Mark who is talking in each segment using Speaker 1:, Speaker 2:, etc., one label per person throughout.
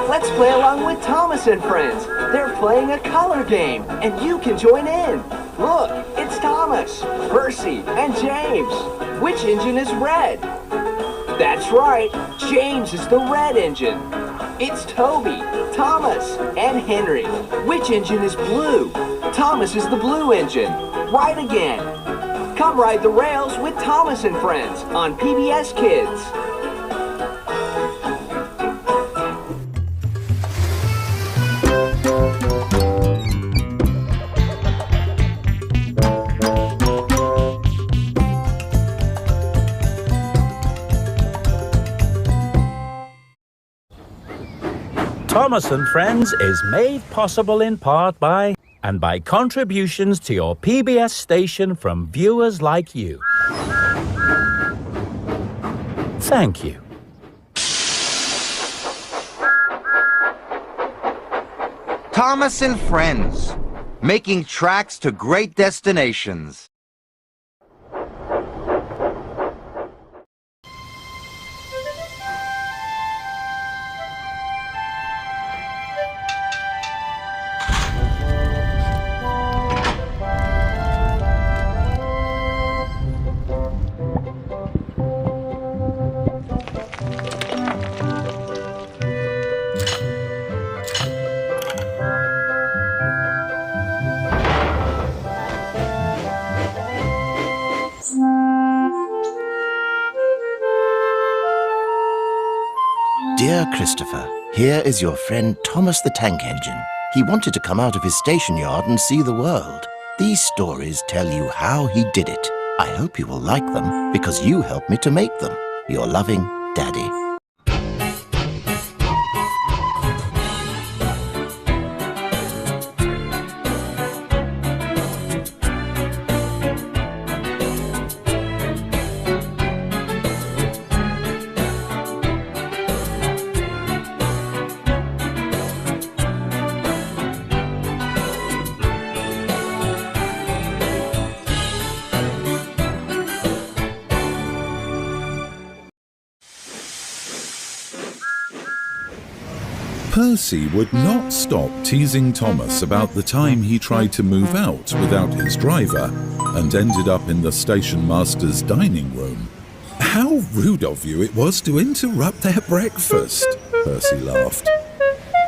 Speaker 1: Let's play along with Thomas and friends. They're playing a color game, and you can join in. Look, it's Thomas, Percy, and James. Which engine is red? That's right, James is the red engine. It's Toby, Thomas, and Henry. Which engine is blue? Thomas is the blue engine. Right again. Come ride the rails with Thomas and friends on PBS Kids.
Speaker 2: Thomas and Friends is made possible in part by contributions to your PBS station from viewers like you. Thank you.
Speaker 3: Thomas and Friends, making tracks to great destinations.
Speaker 4: Dear Christopher, here is your friend Thomas the Tank Engine. He wanted to come out of his station yard and see the world. These stories tell you how he did it. I hope you will like them because you helped me to make them. Your loving Daddy.
Speaker 5: Percy would not stop teasing Thomas about the time he tried to move out without his driver and ended up in the station master's dining room. How rude of you it was to interrupt their breakfast, Percy laughed.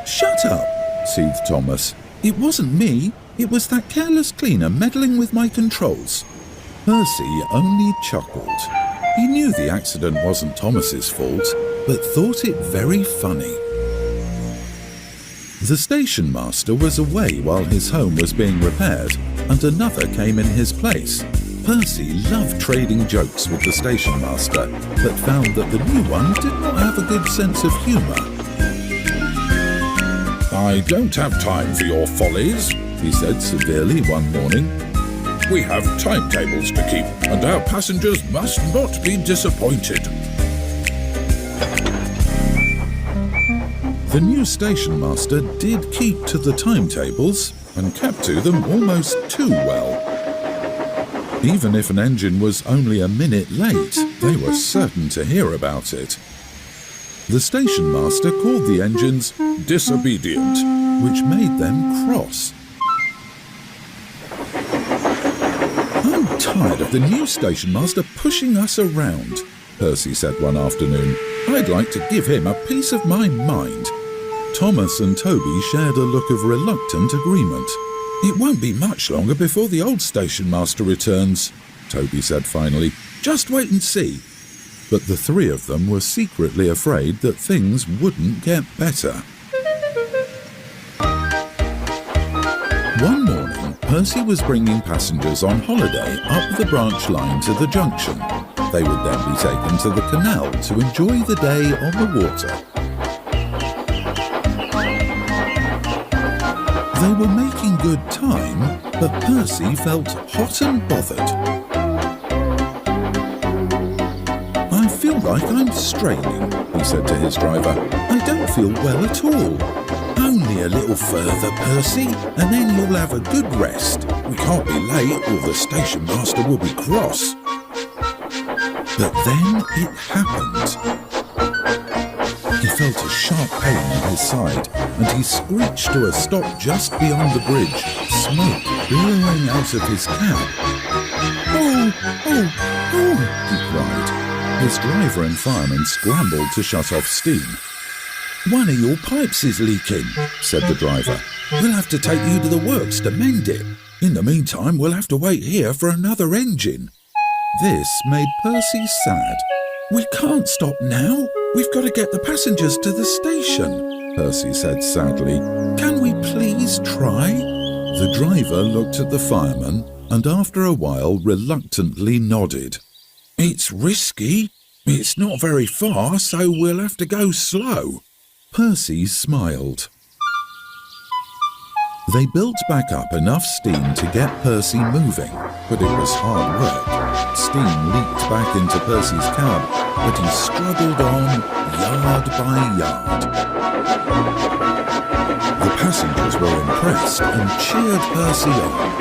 Speaker 5: Shut up, soothed Thomas. It wasn't me, it was that careless cleaner meddling with my controls. Percy only chuckled. He knew the accident wasn't Thomas's fault, but thought it very funny. The station master was away while his home was being repaired, and another came in his place. Percy loved trading jokes with the station master, but found that the new one did not have a good sense of humour. "I don't have time for your follies," he said severely one morning. "We have timetables to keep, and our passengers must not be disappointed." The new station master did keep to the timetables and kept to them almost too well. Even if an engine was only a minute late, they were certain to hear about it. The station master called the engines disobedient, which made them cross. "I'm tired of the new station master pushing us around," Percy said one afternoon. "I'd like to give him a piece of my mind." Thomas and Toby shared a look of reluctant agreement. "It won't be much longer before the old station master returns," Toby said finally. "Just wait and see." But the three of them were secretly afraid that things wouldn't get better. One morning, Percy was bringing passengers on holiday up the branch line to the junction. They would then be taken to the canal to enjoy the day on the water. They were making good time, but Percy felt hot and bothered. "I feel like I'm straining," he said to his driver. "I don't feel well at all." "Only a little further, Percy, and then you'll have a good rest. We can't be late or the station master will be cross." But then it happened. He felt a sharp pain in his side, and he screeched to a stop just beyond the bridge, smoke billowing out of his cab. "Oh, oh, oh," he cried. His driver and fireman scrambled to shut off steam. "One of your pipes is leaking," said the driver. "We'll have to take you to the works to mend it. In the meantime, we'll have to wait here for another engine." This made Percy sad. "We can't stop now. We've got to get the passengers to the station," Percy said sadly. "Can we please try?" The driver looked at the fireman and after a while reluctantly nodded. "It's risky. It's not very far, so we'll have to go slow." Percy smiled. They built back up enough steam to get Percy moving, but it was hard work. Steam leaked back into Percy's cab, but he struggled on, yard by yard. The passengers were impressed and cheered Percy on.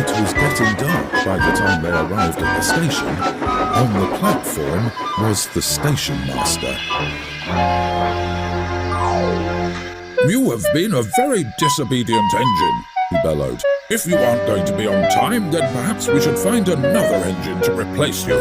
Speaker 5: It was getting dark by the time they arrived at the station. On the platform was the station master. "You have been a very disobedient engine," he bellowed. "If you aren't going to be on time, then perhaps we should find another engine to replace you."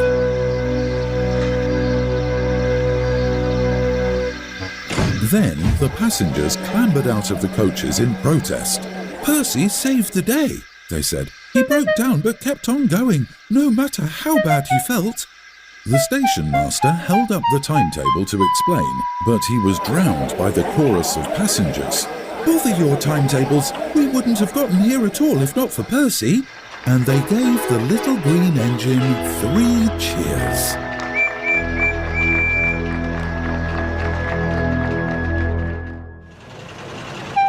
Speaker 5: Then the passengers clambered out of the coaches in protest. "Percy saved the day," they said. "He broke down but kept on going, no matter how bad he felt." The station master held up the timetable to explain, but he was drowned by the chorus of passengers. "Bother your timetables, we wouldn't have gotten here at all if not for Percy." And they gave the little green engine 3 cheers.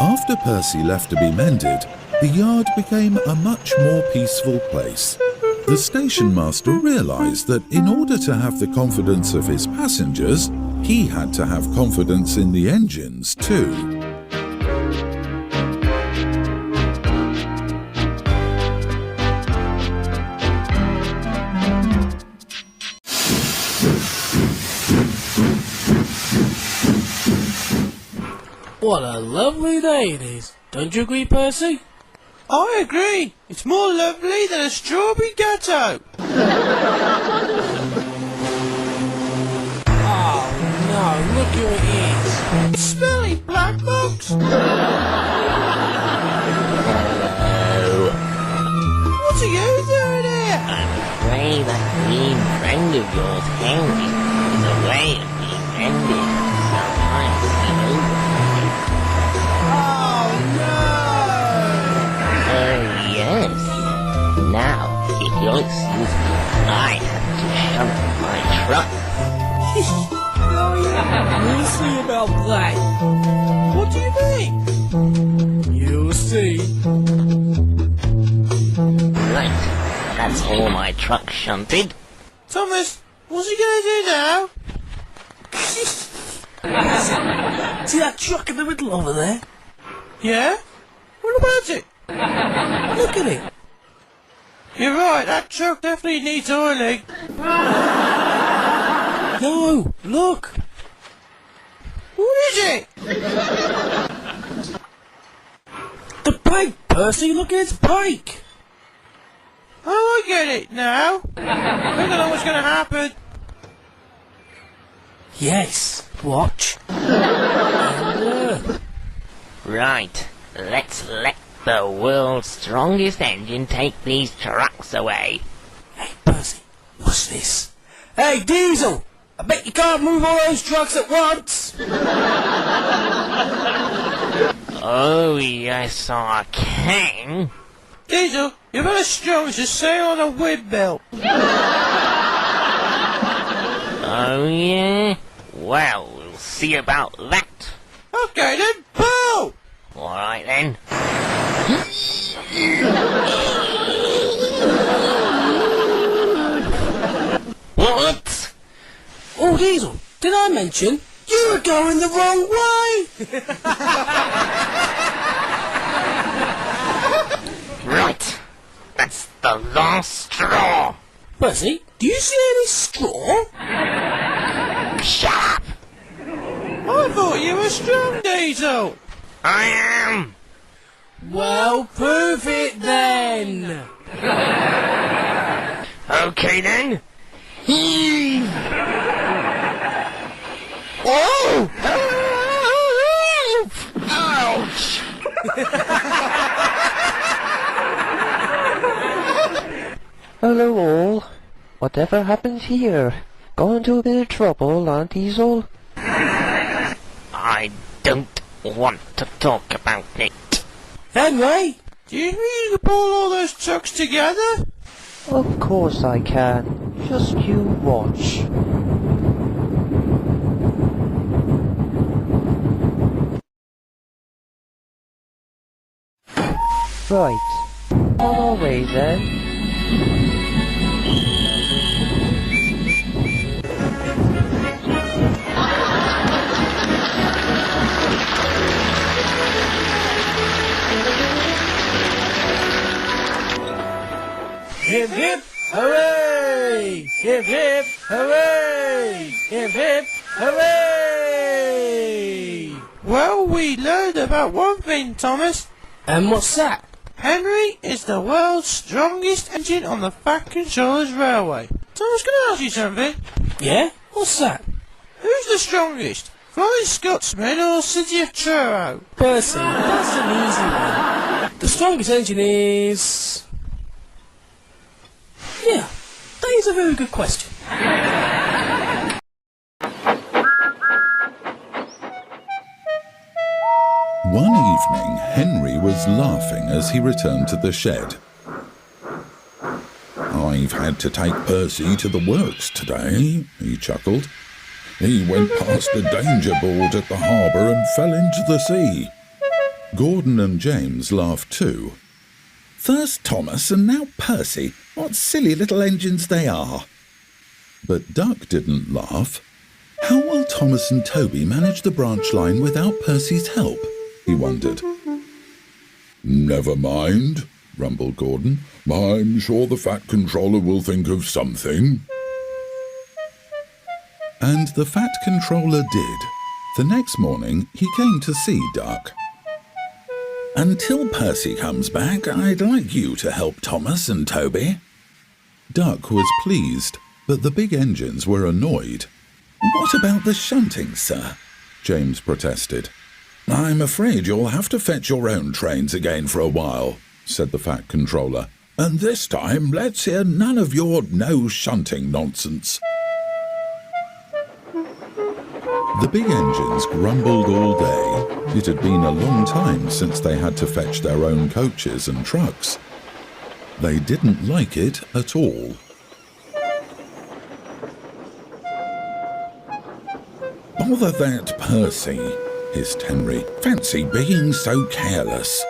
Speaker 5: After Percy left to be mended, the yard became a much more peaceful place. The station master realised that in order to have the confidence of his passengers, he had to have confidence in the engines too.
Speaker 6: What a lovely day it is. Don't you agree, Percy?
Speaker 7: I agree. It's more lovely than a strawberry ghetto.
Speaker 6: Oh no, look who it is.
Speaker 7: Smelly black box.
Speaker 8: Hello.
Speaker 7: What are you doing here?
Speaker 8: I'm afraid that green friend of yours, Henry, is away at being ended. Sometimes he's over.
Speaker 7: Oh no!
Speaker 8: Yes. Now, if you'll excuse me, I have to shovel my truck.
Speaker 6: We'll see about that.
Speaker 7: What do you mean?
Speaker 6: You'll see.
Speaker 8: Right, that's all my truck shunted.
Speaker 7: Thomas, what's he going to do now?
Speaker 6: See that truck in the middle over there?
Speaker 7: Yeah? What about it?
Speaker 6: Look at it.
Speaker 7: You're right, that truck definitely needs oiling.
Speaker 6: No, look.
Speaker 7: What is it?
Speaker 6: The bike, Percy, look at its bike.
Speaker 7: Oh, I get it now. I don't know what's going to happen.
Speaker 6: Yes, watch. And learn.
Speaker 8: Right, let's let the world's strongest engine take these trucks away.
Speaker 6: Hey, Percy, what's this? Hey, Diesel! I bet you can't move all those trucks at once!
Speaker 8: Oh, yes, I can.
Speaker 7: Diesel, you're about as strong as a sail on a whip belt.
Speaker 8: Oh, yeah? Well, we'll see about that.
Speaker 7: Okay then, pull!
Speaker 8: Alright then. What?
Speaker 6: Oh, Diesel, did I mention you were going the wrong way?
Speaker 8: Right. That's the last straw.
Speaker 6: Percy, do you see any straw?
Speaker 8: Shut up.
Speaker 7: I thought you were strong, Diesel.
Speaker 8: I am.
Speaker 6: Well, prove it then.
Speaker 8: Okay then. Heave. Oh! Ouch!
Speaker 9: Hello all. Whatever happened here? Got into a bit of trouble, Aunt Diesel?
Speaker 8: I don't want to talk about it.
Speaker 6: Henry?
Speaker 7: Do you think you can pull all those trucks together?
Speaker 9: Of course I can. Just you watch. Right. On our way then.
Speaker 6: Hip hip hooray! Hip hip hooray! Hip hip hooray!
Speaker 7: Well, we learned about one thing, Thomas.
Speaker 6: And what's that?
Speaker 7: Henry is the world's strongest engine on the Fat Controller's railway. Thomas, can I ask you something?
Speaker 6: Yeah? What's that?
Speaker 7: Who's the strongest? Flying Scotsman or City of Truro?
Speaker 6: Percy, that's an easy one. The strongest engine is... Yeah, that is a very good question.
Speaker 5: One evening, Henry was laughing as he returned to the shed. "I've had to take Percy to the works today," he chuckled. "He went past the danger board at the harbour and fell into the sea." Gordon and James laughed too. "First Thomas and now Percy. What silly little engines they are." But Duck didn't laugh. How will Thomas and Toby manage the branch line without Percy's help? He wondered. "Never mind," rumbled Gordon. "I'm sure the Fat Controller will think of something." And the Fat Controller did. The next morning he came to see Duck. "Until Percy comes back, I'd like you to help Thomas and Toby." Duck was pleased, but the big engines were annoyed. "What about the shunting, sir?" James protested. "I'm afraid you'll have to fetch your own trains again for a while," said the Fat Controller. "And this time let's hear none of your no shunting nonsense." The big engines grumbled all day. It had been a long time since they had to fetch their own coaches and trucks. They didn't like it at all. "Bother that Percy," hissed Henry. "Fancy being so careless."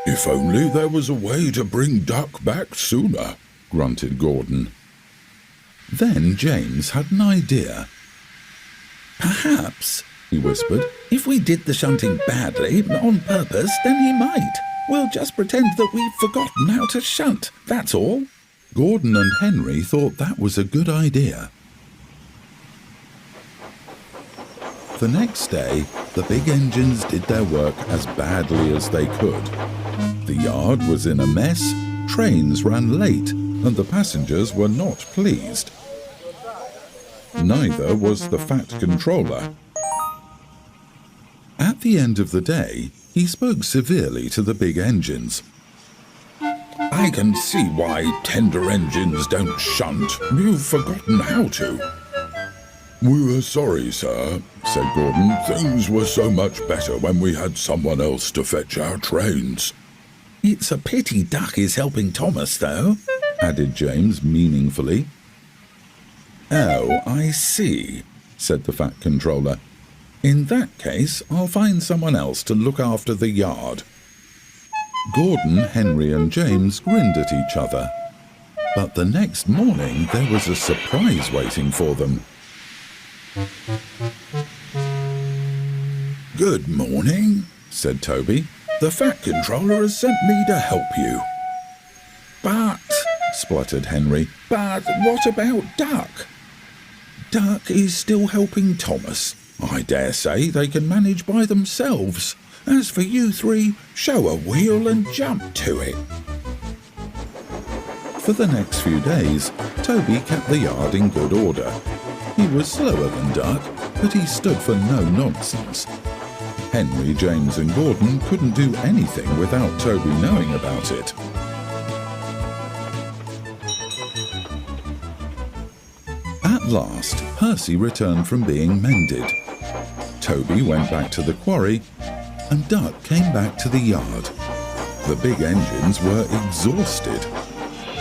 Speaker 5: "If only there was a way to bring Duck back sooner," grunted Gordon. Then James had an idea. "Perhaps," he whispered, "if we did the shunting badly, on purpose, then he might. We'll just pretend that we've forgotten how to shunt, that's all." Gordon and Henry thought that was a good idea. The next day, the big engines did their work as badly as they could. The yard was in a mess, trains ran late, and the passengers were not pleased. Neither was the Fat Controller. At the end of the day, he spoke severely to the big engines. I can see why tender engines don't shunt. You've forgotten how to. We were sorry, sir, said Gordon. Things were so much better when we had someone else to fetch our trains. It's a pity Duck is helping Thomas, though, added James meaningfully. Oh, I see, said the Fat Controller. In that case, I'll find someone else to look after the yard. Gordon, Henry and James grinned at each other. But the next morning there was a surprise waiting for them. Good morning, said Toby. The Fat Controller has sent me to help you. But, spluttered Henry, but what about Duck? Duck is still helping Thomas. I dare say they can manage by themselves. As for you three, show a wheel and jump to it. For the next few days, Toby kept the yard in good order. He was slower than Duck, but he stood for no nonsense. Henry, James and Gordon couldn't do anything without Toby knowing about it. At last, Percy returned from being mended. Toby went back to the quarry, and Duck came back to the yard. The big engines were exhausted.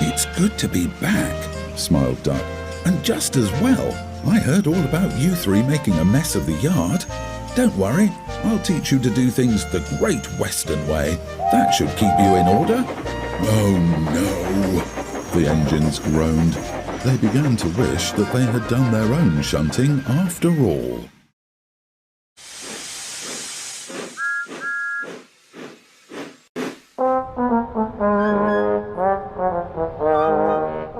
Speaker 5: It's good to be back, smiled Duck, and just as well. I heard all about you three making a mess of the yard. Don't worry, I'll teach you to do things the Great Western way. That should keep you in order. Oh no, the engines groaned. They began to wish that they had done their own shunting after all.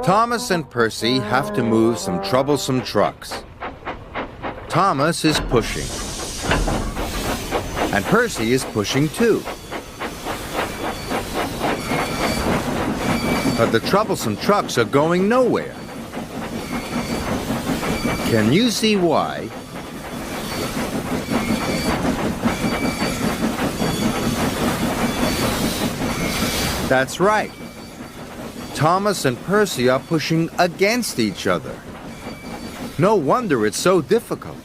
Speaker 3: Thomas and Percy have to move some troublesome trucks. Thomas is pushing. And Percy is pushing too. But the troublesome trucks are going nowhere. Can you see why? That's right. Thomas and Percy are pushing against each other. No wonder it's so difficult.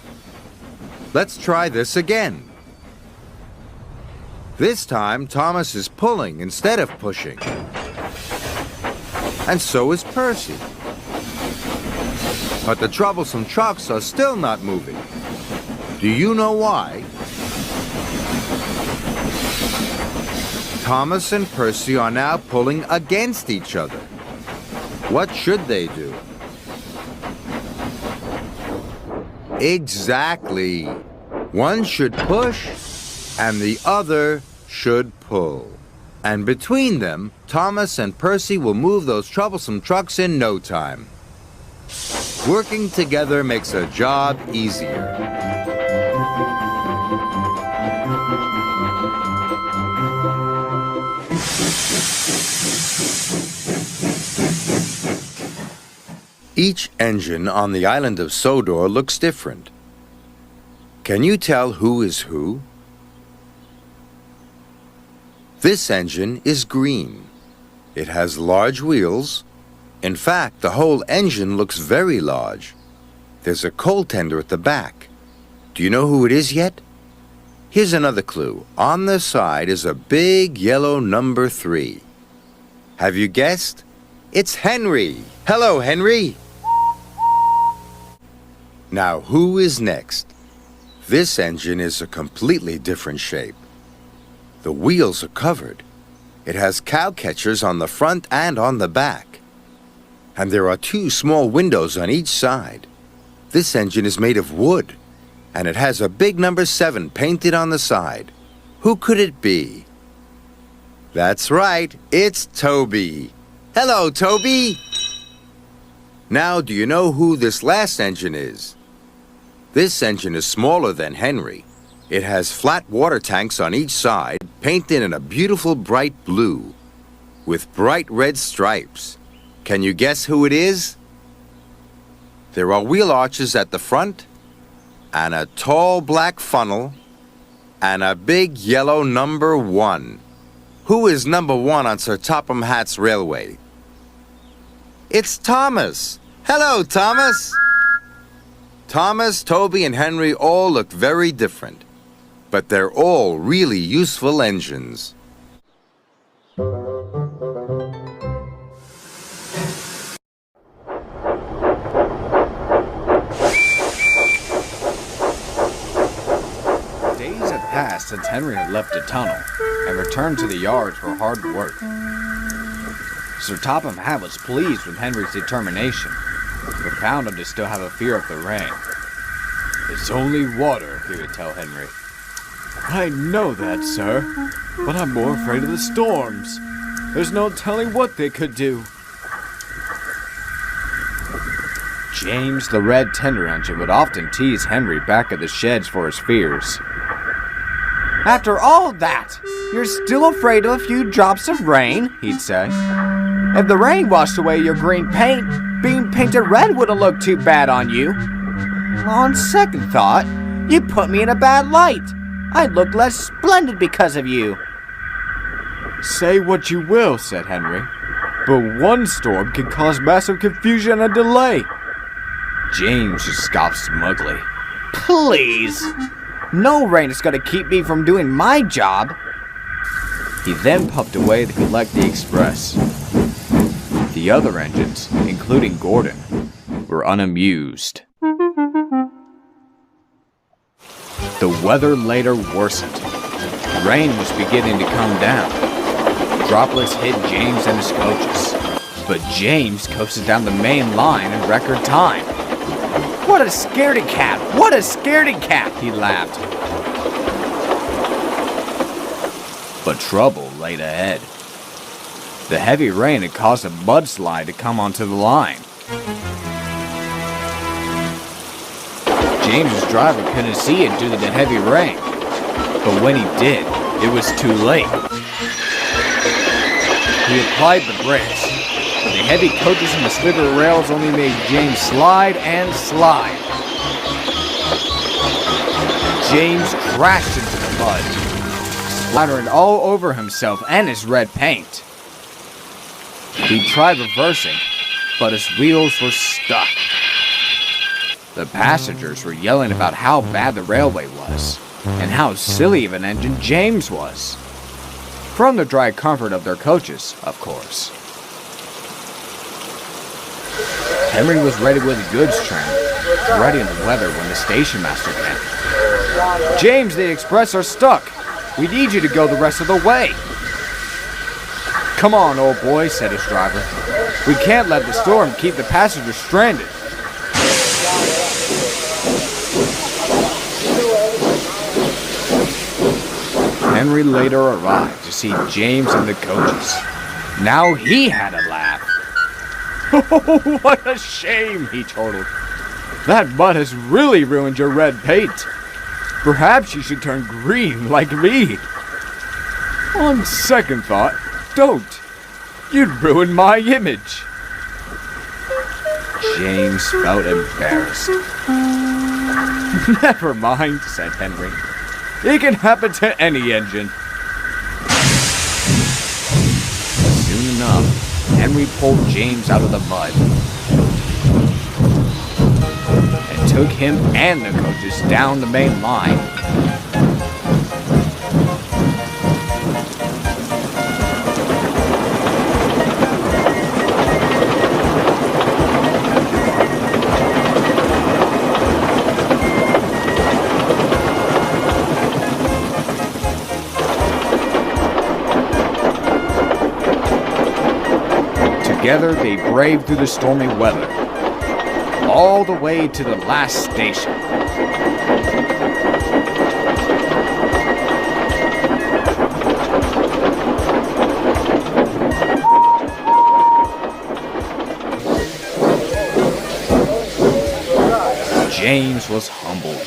Speaker 3: Let's try this again. This time, Thomas is pulling instead of pushing. And so is Percy. But the troublesome trucks are still not moving. Do you know why? Thomas and Percy are now pulling against each other. What should they do? Exactly. One should push and the other should pull. And between them, Thomas and Percy will move those troublesome trucks in no time. Working together makes a job easier. Each engine on the island of Sodor looks different. Can you tell who is who? This engine is green. It has large wheels. In fact, the whole engine looks very large. There's a coal tender at the back. Do you know who it is yet? Here's another clue. On the side is a big yellow number 3. Have you guessed? It's Henry. Hello, Henry. Now, who is next? This engine is a completely different shape. The wheels are covered. It has cow catchers on the front and on the back. And there are 2 small windows on each side. This engine is made of wood, and it has a big number 7 painted on the side. Who could it be? That's right, it's Toby. Hello, Toby. Now, do you know who this last engine is? This engine is smaller than Henry. It has flat water tanks on each side, painted in a beautiful bright blue, with bright red stripes. Can you guess who it is? There are wheel arches at the front, and a tall black funnel, and a big yellow number 1. Who is number 1 on Sir Topham Hatt's railway? It's Thomas. Hello, Thomas. Thomas, Toby, and Henry all look very different, but they're all really useful engines.
Speaker 10: Days had passed since Henry had left the tunnel and returned to the yard for hard work. Sir Topham Hatt was pleased with Henry's determination, but found him to still have a fear of the rain. "It's only water," he would tell Henry. "I know that, sir, but I'm more afraid of the storms. There's no telling what they could do." James, the red tender engine, would often tease Henry back at the sheds for his fears. "After all that, you're still afraid of a few drops of rain," he'd say. "If the rain washed away your green paint, being painted red wouldn't look too bad on you. On second thought, you put me in a bad light. I'd look less splendid because of you." "Say what you will," said Henry, "but one storm can cause massive confusion and delay." James just scoffed smugly. "Please! No rain is going to keep me from doing my job." He then puffed away to collect the express. The other engines, including Gordon, were unamused. The weather later worsened. Rain was beginning to come down. Droplets hit James and his coaches, but James coasted down the main line in record time. "What a scaredy cat! What a scaredy cat!" he laughed. But trouble laid ahead. The heavy rain had caused a mudslide to come onto the line. James's driver couldn't see it due to the heavy rain, but when he did, it was too late. He applied the brakes, but the heavy coaches and the slippery rails only made James slide and slide. James crashed into the mud, splattering all over himself and his red paint. He tried reversing, but his wheels were stuck. The passengers were yelling about how bad the railway was, and how silly of an engine James was. From the dry comfort of their coaches, of course. Henry was ready with the goods train, ready in the weather when the station master came. "James, the express are stuck. We need you to go the rest of the way." "Come on, old boy," said his driver. "We can't let the storm keep the passengers stranded." Henry later arrived to see James in the coaches. Now he had a laugh. "Oh, what a shame," he chortled. "That mud has really ruined your red paint. Perhaps you should turn green like me." "On second thought, don't. You'd ruin my image." James felt embarrassed. "Never mind," said Henry. "It can happen to any engine." Soon enough, Henry pulled James out of the mud and took him and the coaches down the main line. Together, they braved through the stormy weather, all the way to the last station. James was humbled.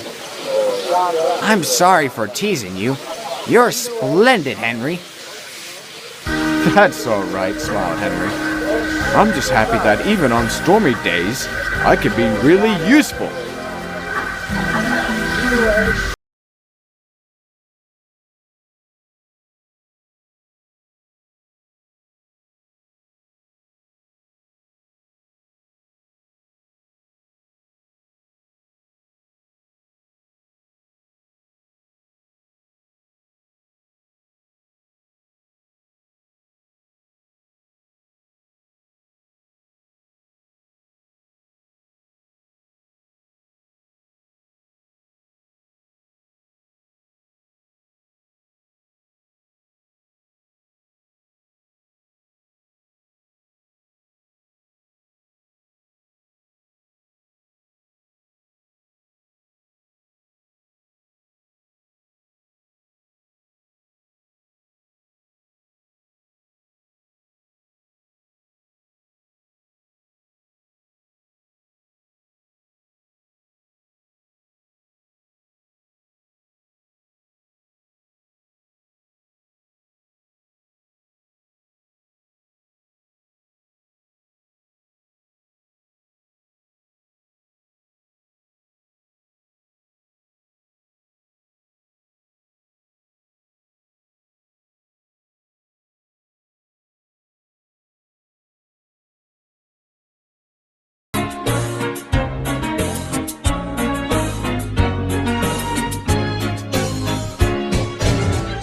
Speaker 10: "I'm sorry for teasing you. You're splendid, Henry." "That's all right," smiled Henry. I'm just happy that even on stormy days, I can be really useful.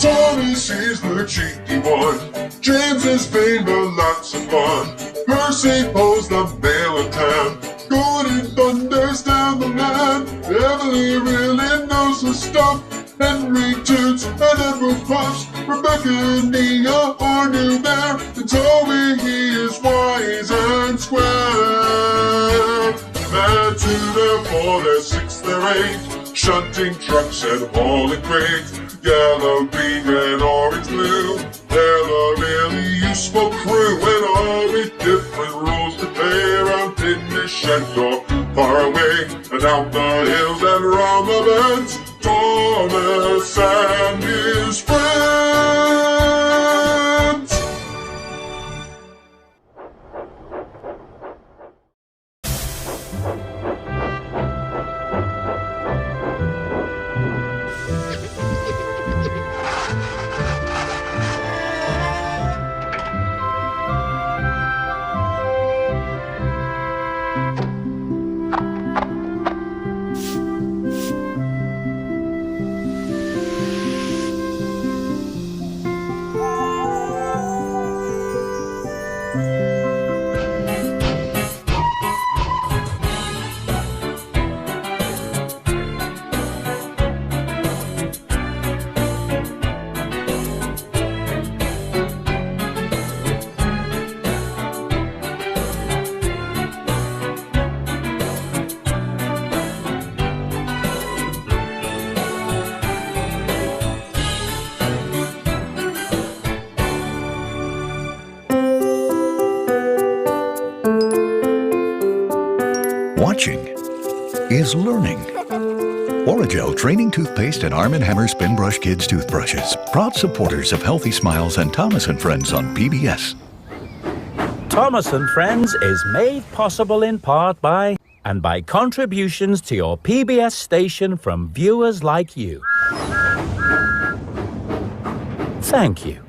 Speaker 11: Tommy sees the cheeky one. James is vain but lots of fun. Percy pulls the mail in town. Gordon thunders down the man. Emily really knows her stuff. Henry toots and Edward puffs. Rebecca and Nia are new there. And Toby, he is wise and square. Mad to their 4, their 6, their 8. Shunting trucks and hauling crates. Yellow, green, and orange, blue. They're a really useful crew, and all with different roles to play around in the shed or far away, and down the hills and round the bends. Thomas and his friends.
Speaker 12: Watching is learning. Orajel Training Toothpaste and Arm & Hammer Spin Brush Kids Toothbrushes. Proud supporters of Healthy Smiles and Thomas & Friends on PBS.
Speaker 2: Thomas & Friends is made possible in part by and by contributions to your PBS station from viewers like you. Thank you.